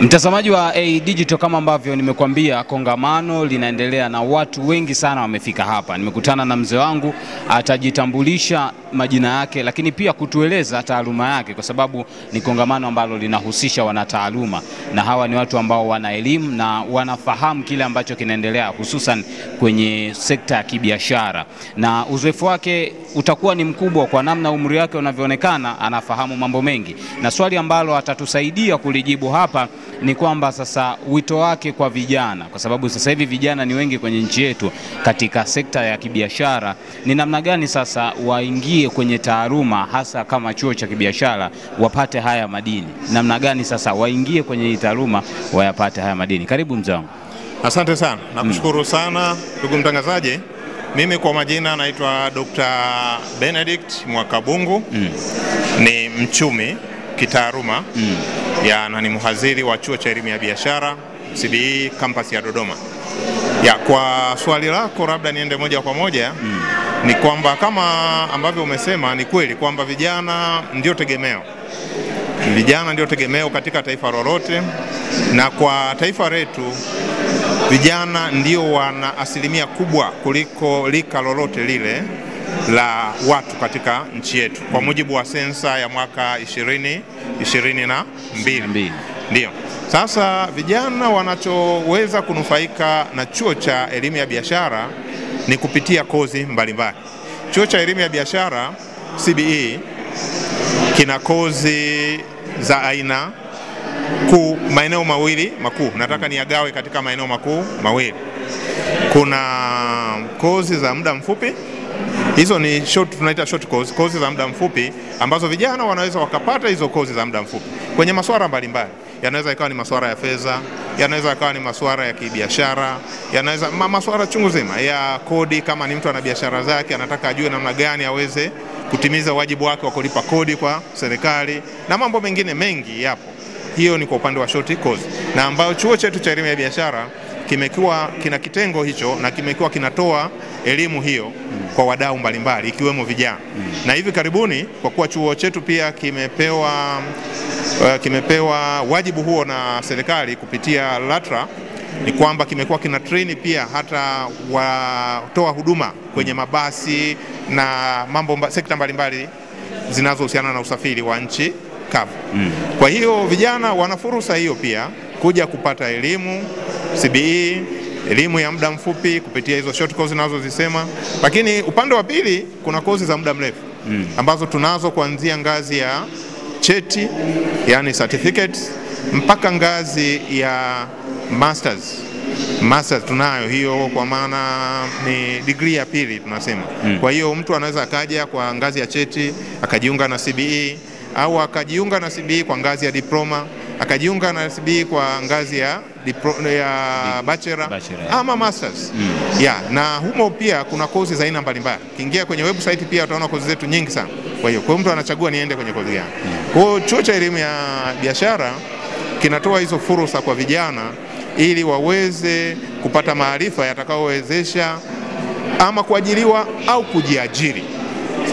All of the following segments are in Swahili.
Mtazamaji wa Digital, kama ambavyo nimekuambia, kongamano linaendelea na watu wengi sana wamefika hapa. Nimekutana na mzee wangu, atajitambulisha majina yake lakini pia kutueleza taaluma yake, kwa sababu ni kongamano ambalo linahusisha wanataaluma, na hawa ni watu ambao wana elimu na wanafahamu kile ambacho kinaendelea hususan kwenye sekta ya kibiashara, na uzoefu wake utakuwa ni mkubwa kwa namna umri wake unavyoonekana, anafahamu mambo mengi. Na swali ambalo atatusaidia kulijibu hapa ni kwamba sasa wito wake kwa vijana, kwa sababu sasa hivi vijana ni wengi kwenye nchi yetu katika sekta ya kibiashara, ni namna gani sasa waingie kwenye taaluma, hasa kama chuo cha kibiashara wapate haya madini. Namna gani sasa waingie kwenye taaluma wayapate haya madini. Karibu mzee wangu. Asante sana. Nakushukuru sana ndugu mtangazaji. Mimi kwa majina naitwa Dr. Benedict Mwakabungu. Ni mchumi kitaaluma na ni mhadhiri wa chuo cha elimu ya biashara CBE campus ya Dodoma. Kwa swali lako labda niende moja kwa moja. Ni kwamba kama ambavyo umesema, ni kweli kwamba vijana ndio tegemeo. Vijana ndio tegemeo katika taifa lolote, na kwa taifa letu vijana ndio wana asilimia kubwa kuliko lika lolote lile la watu katika nchi yetu, kwa mujibu wa sensa ya mwaka 2022. Ndio. Sasa vijana wanachoweza kunufaika na chuo cha elimu ya biashara ni kupitia kozi mbalimbali. Chuo cha elimu ya biashara CBE kina kozi za aina kuu, maeneo mawili makuu. Nataka niagawe katika maeneo makuu mawili. Kuna kozi za muda mfupi. Hizo ni tunaita short course, kozi za muda mfupi ambazo vijana wanaweza wakapata hizo kozi za muda mfupi kwenye masuala mbalimbali. Yanaweza ikawa ni masuala ya fedha, yanaweza ikawa ni masuala ya kibiashara, yanaweza masuala chungu zima ya kodi. Kama ni mtu ana biashara zake, anataka ajue namna gani aweze kutimiza wajibu wake wa kulipa kodi kwa serikali, na mambo mengine mengi yapo. Hiyo ni kwa upande wa short course, na ambayo chuo chetu cha elimu ya biashara kina kitengo hicho, na kimekuwa kinatoa elimu kwa wadau mbalimbali ikiwemo vijana. Na hivi karibuni, kwa kuwa chuo chetu pia kimepewa wajibu huo na serikali kupitia LATRA, ni kwamba kimekuwa kina train pia hata watoa huduma kwenye mabasi na sekta mbalimbali zinazohusiana na usafiri wa nchi kavu. Kwa hiyo vijana wana fursa hiyo pia kuja kupata elimu CBE, elimu ya muda mfupi kupitia hizo short course nazozisema. Lakini upande wa pili kuna kozi za muda mrefu ambazo tunazo kuanzia ngazi ya cheti, yani certificates, mpaka ngazi ya masters. Masters tunayo hiyo, kwa maana ni degree ya pili tunasema. Kwa hiyo mtu anaweza akaja kwa ngazi ya cheti akajiunga na CBE, au akajiunga na CBE kwa ngazi ya diploma, akajiunga na CBE kwa ngazi ya bachelor ama masters. Na humo pia kuna kozi za aina mbalimbali. Kiingia kwenye website pia utaona kozi zetu nyingi sana. Kwa hiyo mtu anachagua niende kwenye kozi gani. Kwa hiyo chuo cha elimu ya biashara kinatoa hizo fursa kwa vijana ili waweze kupata maarifa yatakayowezesha ama kuajiriwa au kujiajiri.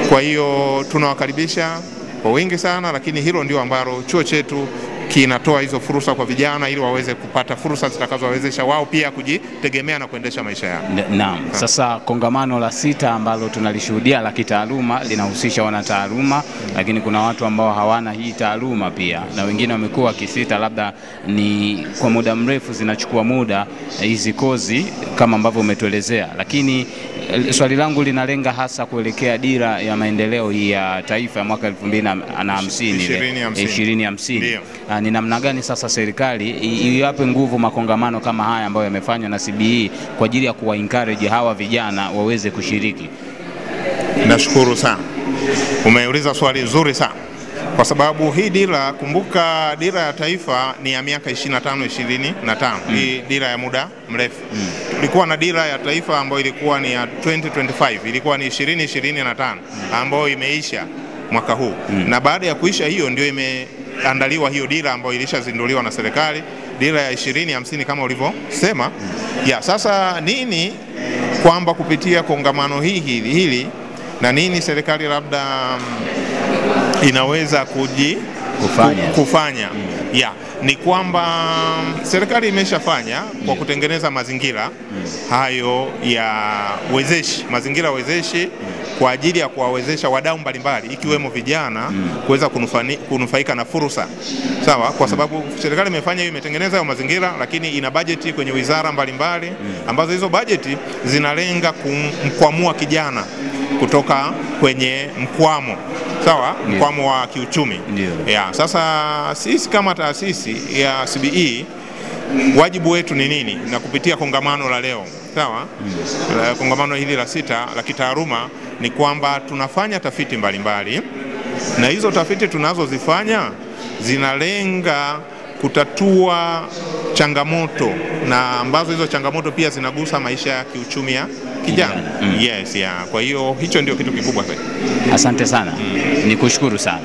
Kwa hiyo tunawakaribisha kwa wingi sana, lakini hilo ndio ambalo chuo chetu kinatoa hizo fursa kwa vijana ili waweze kupata fursa zitakazowawezesha wao pia kujitegemea na kuendesha maisha yao. Naam. Sasa kongamano la 6 ambalo tunalishuhudia la kitaaluma linahusisha wanataaluma, lakini kuna watu ambao hawana hii taaluma pia, na wengine wamekuwa wakisita labda ni kwa muda mrefu, zinachukua muda hizi kozi kama ambavyo umetuelezea. Lakini swali langu linalenga hasa kuelekea dira ya maendeleo ya taifa ya mwaka 2050. Ni namna gani sasa serikali iwape nguvu makongamano kama haya ambayo yamefanywa na CBE kwa ajili ya kuwa encourage hawa vijana waweze kushiriki? Nashukuru sana. Umeuliza swali nzuri sana. Kwa sababu hii dira, kumbuka dira ya taifa ni ya miaka 25. Hii dira ya muda mrefu. Tulikuwa na dira ya taifa ambayo ilikuwa ni ya 2025, ilikuwa ni 2025 ambayo imeisha mwaka huu. Na baada ya kuisha hiyo ndio imeandaliwa hiyo dira ambayo ilishazinduliwa na serikali, dira ya 2050 kama ulivyosema. Sasa nini kwamba kupitia kongamano hili na nini serikali labda inaweza kufanya. ni kwamba serikali imeshafanya kwa kutengeneza mazingira hayo ya wezeshi, mazingira wezeshi kwa ajili ya kuwawezesha wadau mbalimbali ikiwemo vijana kuweza kunufaika na fursa. Sawa, kwa sababu serikali imefanya hiyo, imetengeneza hayo mazingira, lakini ina bajeti kwenye wizara mbalimbali ambazo hizo bajeti zinalenga kumkwamua kijana kutoka kwenye mkwamo. Sawa, mkwamo wa kiuchumi. Ya, sasa sisi kama taasisi ya CBE wajibu wetu ni nini? Na kupitia kongamano la leo, sawa, kongamano hili la 6 la kitaaluma, ni kwamba tunafanya tafiti mbalimbali, na hizo tafiti tunazozifanya zinalenga kutatua changamoto, na ambazo hizo changamoto pia zinagusa maisha ya kiuchumi ya kijana. Yes, yeah. Kwa hiyo hicho ndio kitu kikubwa zaidi. Asante sana. Nikushukuru sana.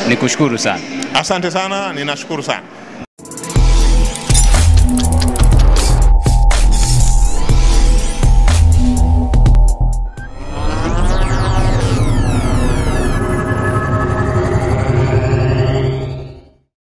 Nikushukuru sana. Asante sana, ninashukuru sana.